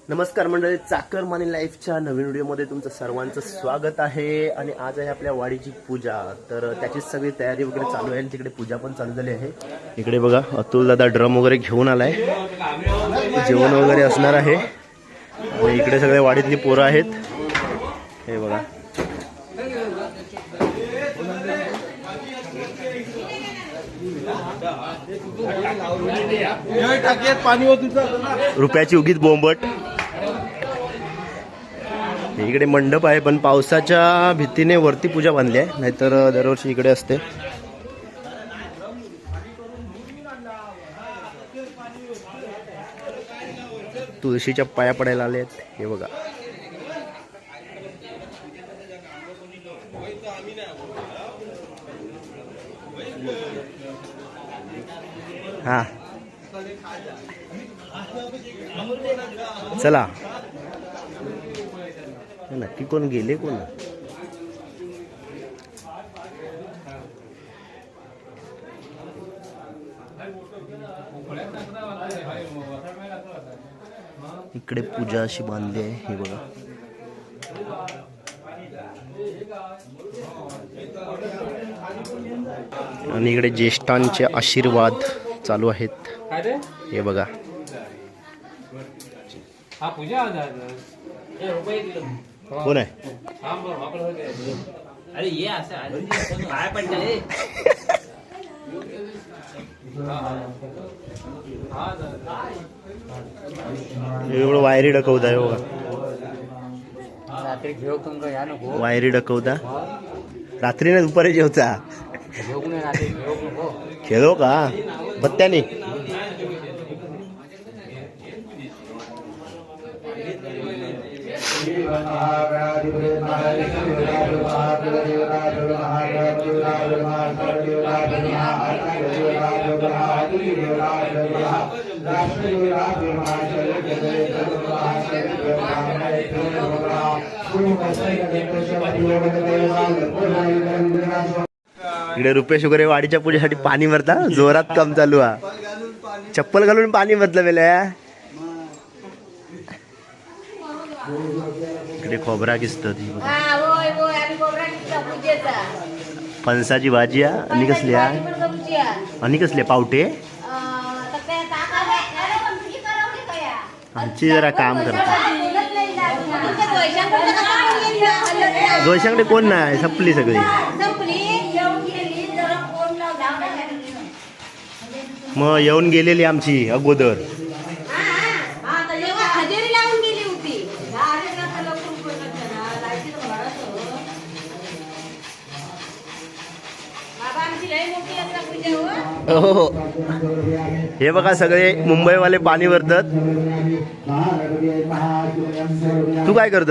नमस्कार मंडळी, चाकर मानी लाईफच्या नवीन व्हिडिओमध्ये तुमचं सर्वांचं स्वागत आहे. आणि आज आहे आपल्या वाडीची पूजा, तर त्याची सगळी तयारी वगैरे चालू आहे. तिकडे पूजा पण चालू झाली आहे. इकडे बघा अतुल दादा ड्रम वगैरे घेऊन आलाय, जेवण वगैरे असणार आहे. आणि इकडे सगळे वाडीतली पोरं आहेत, हे बघा. रुपयाची उगीच बोंबट. इकडे मंडप आहे, पण पावसाच्या भीतीने वरती पूजा बांधली आहे, नाहीतर दरवर्षी इकडे असते. तुळशीच्या पाया पडायला आले आहेत, हे बघा. हा चला, नक्की कोण गेले कोण. इकडे पूजा अशी बांधली आहे, हे बघा. आणि इकडे ज्येष्ठांचे आशीर्वाद चालू आहेत, हे बघा. कोण आहे? एवढं वायरी डकवता आहे बघा. वायरी डकवता रात्री ना दुपारी जेवता. खेळो का बत्त्याने? इकडे रुपेश वगैरे वाडीच्या पूजेसाठी पाणी भरता, जोरात काम चालू आहे. चप्पल घालून पाणी भरलं बेल्या. इकडे खोबरा किसत, फणसाची भाजी आणि कसल्या आणि कसले पावटे. आमची जरा काम करता. जोशांकडे कोण नाही, संपली सगळी. मग येऊन गेलेली आमची अगोदर. हो, हे बघा सगळे मुंबईवाले पाणी भरतात. तू काय करत?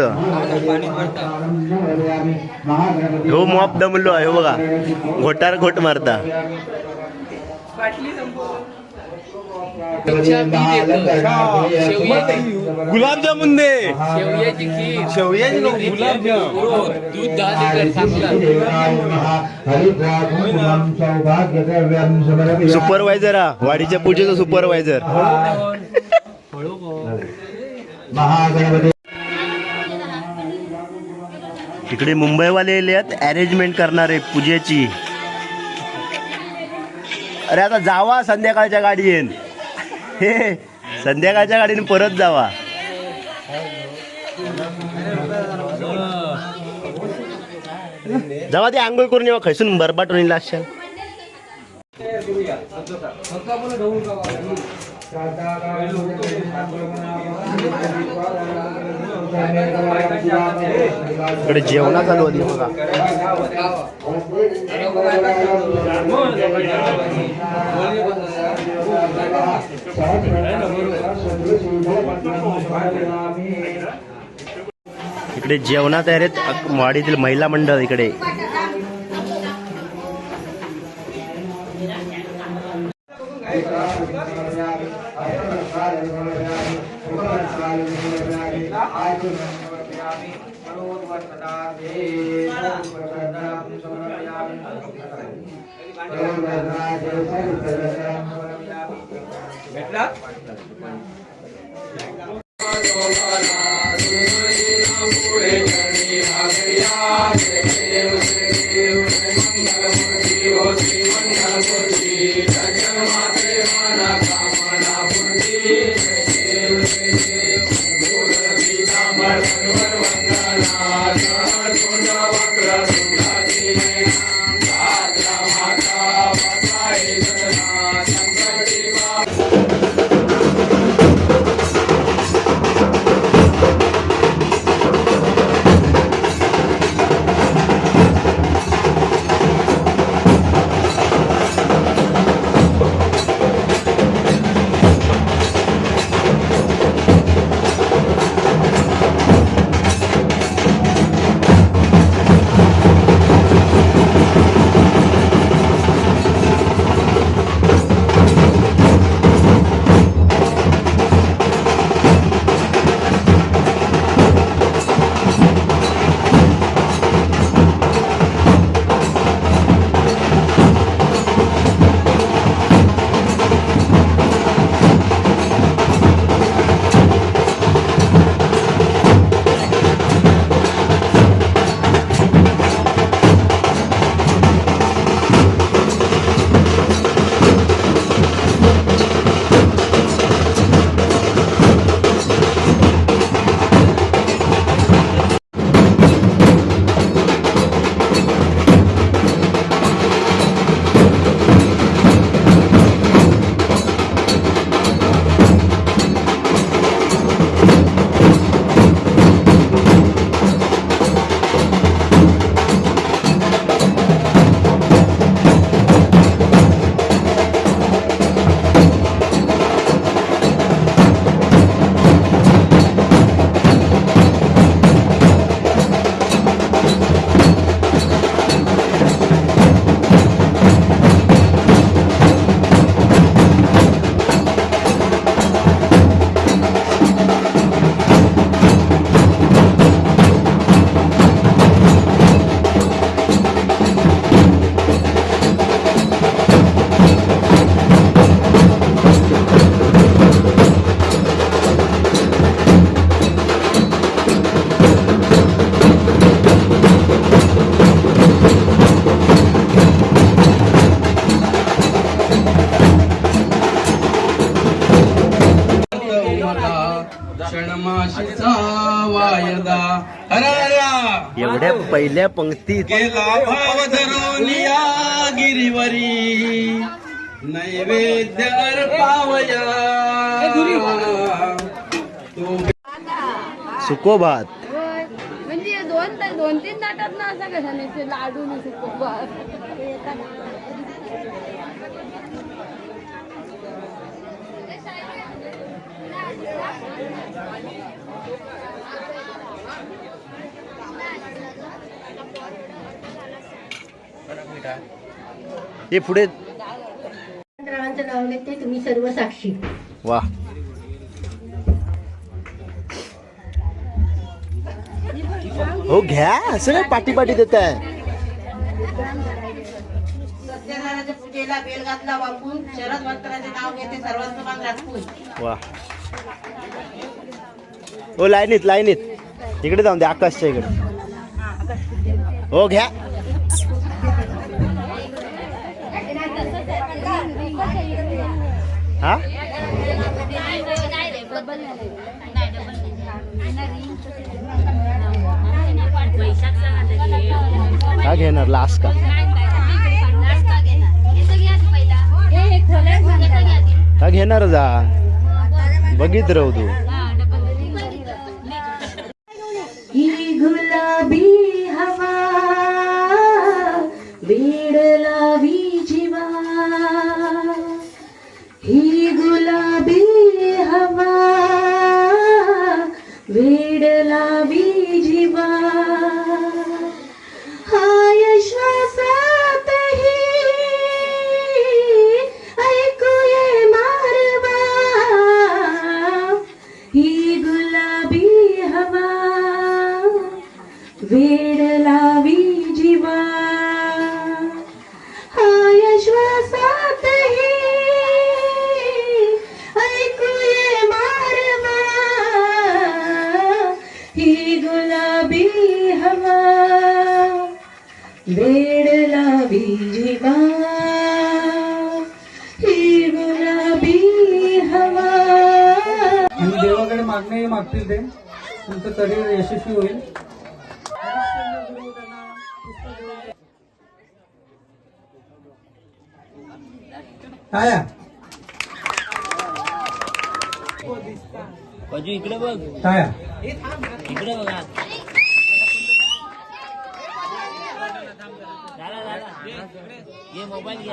हो मॉप दमलो आहे, हो बघा घोटार घोट मारता. गुलाबजामुन दे, शेवयाची दूध 10 लिटर. सुपरवायझर हा वाडीच्या पूजेचा सुपरवायझर. इकडे मुंबईवाले अरेंजमेंट करणारे पूजेची. अरे आता जावा संध्याकाळच्या गाडीन, हे संध्याकाळच्या गाडीने परत जावा. जावा ते आंघोळ करून येवा, खैसून बरबाटून लागशाल. इकडे जेवणा चालू होती बघा. इकडे जेवणा तयार आहेत वाडीतील महिला मंडळ. इकडे भेटला षणमाशीचा वायदा हराया एवढ्या पहिल्या पंक्तीत गेला भाव धरून या गिरीवरी नैवेद्य अर्पावया सुको भात म्हणजे दोन तीन ताटात ना असं कसं नाही ते लाडू नाही सुको हे पुढे रावांचं नाव घेते तुम्ही सर्व साक्षी. वा हो घ्या असं नाही पाठी पाठी देत आहे. सत्यनारायणाच्या पूजेला बेल घातला वापरून शरद वस्त्राचे नाव घेते सर्वात्मकांत राजपूत. वा हो लाईनीत लाईनीत इकडे जाऊन दे आकाशच्या इकडे. हो घ्या हा का घेणार लास्ट का का घेणार जा बघित राहू तू. ही गुलाबी हवा वेड लावी जीवा, ही गुलाबी हवा वेड लावी जीवा, हाय श्वासातही ऐकूये मारवा, ही गुलाबी हवा वेड लावी जीवा, हाय श्वासातही ऐकूये मारवा, वेड लावी वा ही गुलाबी हवा. आणि देवाकडे मागणे मागतील ते तुमचं करिअर यशस्वी होईल. काय इकडे बघ, काय इकडे बघा. ये मोबाईल घ्या.